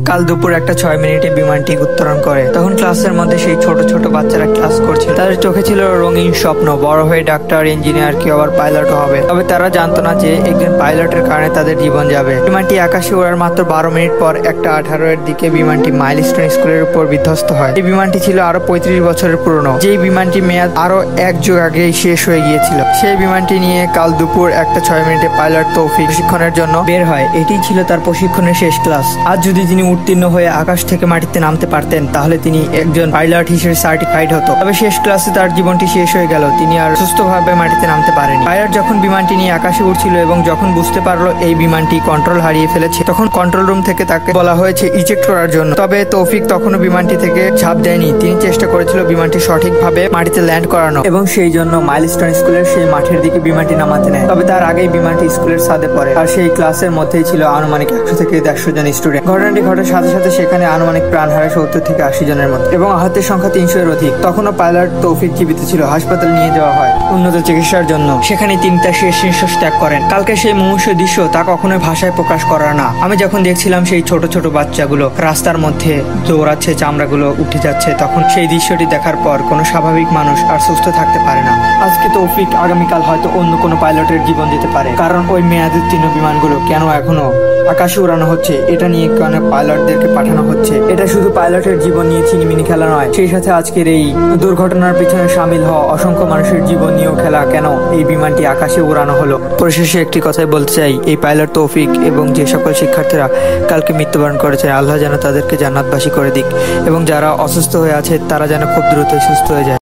কাল দুপুর 1:06 বিমানটি উত্তরণ করে। তখন ক্লাসের মধ্যে সেই ছোট ছোট বাচ্চারা ক্লাস করছে। তাদের চোখে ছিল রঙিন স্বপ্ন, বড় হয়ে ডাক্তার, ইঞ্জিনিয়ার, কেউ আবার পাইলটও হবে। তবে তারা জানতো না যে একজন পাইলটের কারণে তাদের জীবন যাবে। বিমানটি আকাশে ওড়ার মাত্র 12 মিনিট পর 1:18 দিকে বিমানটি মাইলস্টোন স্কুলের উপর বিধ্বস্ত হয়। এই বিমানটি ছিল আরো 35 বছরের পুরনো, যেই বিমানটি মেয়াদ আরো এক যুগ আগেই শেষ হয়ে গিয়েছিল। সেই বিমানটি নিয়ে কাল দুপুর 1:06 পাইলট তৌফিক প্রশিক্ষণের জন্য বের হয়। এটি ছিল তার প্রশিক্ষণের শেষ ক্লাস। আজ যদি তিনি উত্তীর্ণ হয়ে আকাশ থেকে মাটিতে নামতে পারতেন, তাহলে তিনি একজন পাইলট হিসেবে সার্টিফাইড হতো। তবে শেষ ক্লাসে তার জীবনটি শেষ হয়ে গেল, তিনি আর সুস্থভাবে মাটিতে নামতে পারেনি। পাইলট যখন বিমানটি নিয়ে আকাশে উড়ছিল এবং যখন বুঝতে পারলো এই বিমানটি কন্ট্রোল হারিয়ে ফেলেছে, তখন কন্ট্রোল রুম থেকে তাকে বলা হয়েছে ইজেক্ট করার জন্য। তবে তৌফিক তখনও বিমানটি থেকে ঝাঁপ দেয়নি। তিনি চেষ্টা করেছিল বিমানটি সঠিকভাবে মাটিতে ল্যান্ড করানো এবং সেই জন্য মাইলস্টোন স্কুলের সেই মাঠের দিকে বিমানটি নামাতে নেয়। তবে তার আগেই বিমানটি স্কুলের ছাদে পড়ে, আর সেই ক্লাসের মধ্যেই ছিল আনুমানিক 100 থেকে 150 জন স্টুডেন্ট। ঘটনাটি ঘটার সাথে সাথে সেখানে আনুমানিক প্রাণ হারায় 70 থেকে 80 জনের মতো এবং আহতের সংখ্যা 300-এর অধিক। তখনও পাইলট তৌফিক জীবিত ছিল। হাসপাতালে নিয়ে যাওয়া হয় উন্নত চিকিৎসার জন্য। সেখানে তিনি তার শেষ নিঃশ্বাস ত্যাগ করেন। কালকে সেই মুহূর্ত দৃশ্য তা কখনোই ভাষায় প্রকাশ করার না। আমি যখন দেখছিলাম সেই ছোট ছোট বাচ্চাগুলো রাস্তার মধ্যে দৌড়াচ্ছে, চামড়াগুলো উঠে যাচ্ছে, তখন সেই দৃশ্যটি দেখার পর কোনো স্বাভাবিক মানুষ আর সুস্থ থাকতে পারে না। আজকে তৌফিক, আগামীকাল হয়তো অন্য কোনো পাইলটের জীবন দিতে পারে। কারণ ওই মেয়াদোত্তীর্ণ বিমানগুলো কেন এখনো আকাশে উড়ানো হচ্ছে, এটা নিয়ে কেন পাইলটদেরকে পাঠানো হচ্ছে, এটা শুধু পাইলটের জীবন নিয়ে ছিনিমিনি খেলা নয়, সেই সাথে আজকের এই দুর্ঘটনার পিছনে সামিল হওয়া অসংখ্য মানুষের জীবন নিয়েও খেলা। কেন এই বিমানটি আকাশে উড়ানো হলো। পরিশেষে একটি কথাই বলতে চাই, এই পাইলট তৌফিক এবং যে সকল শিক্ষার্থীরা কালকে মৃত্যুবরণ করেছে, আল্লাহ যেন তাদেরকে জান্নাতবাসী করে দিক এবং যারা অসুস্থ হয়ে আছে তারা যেন খুব দ্রুত সুস্থ হয়ে যায়।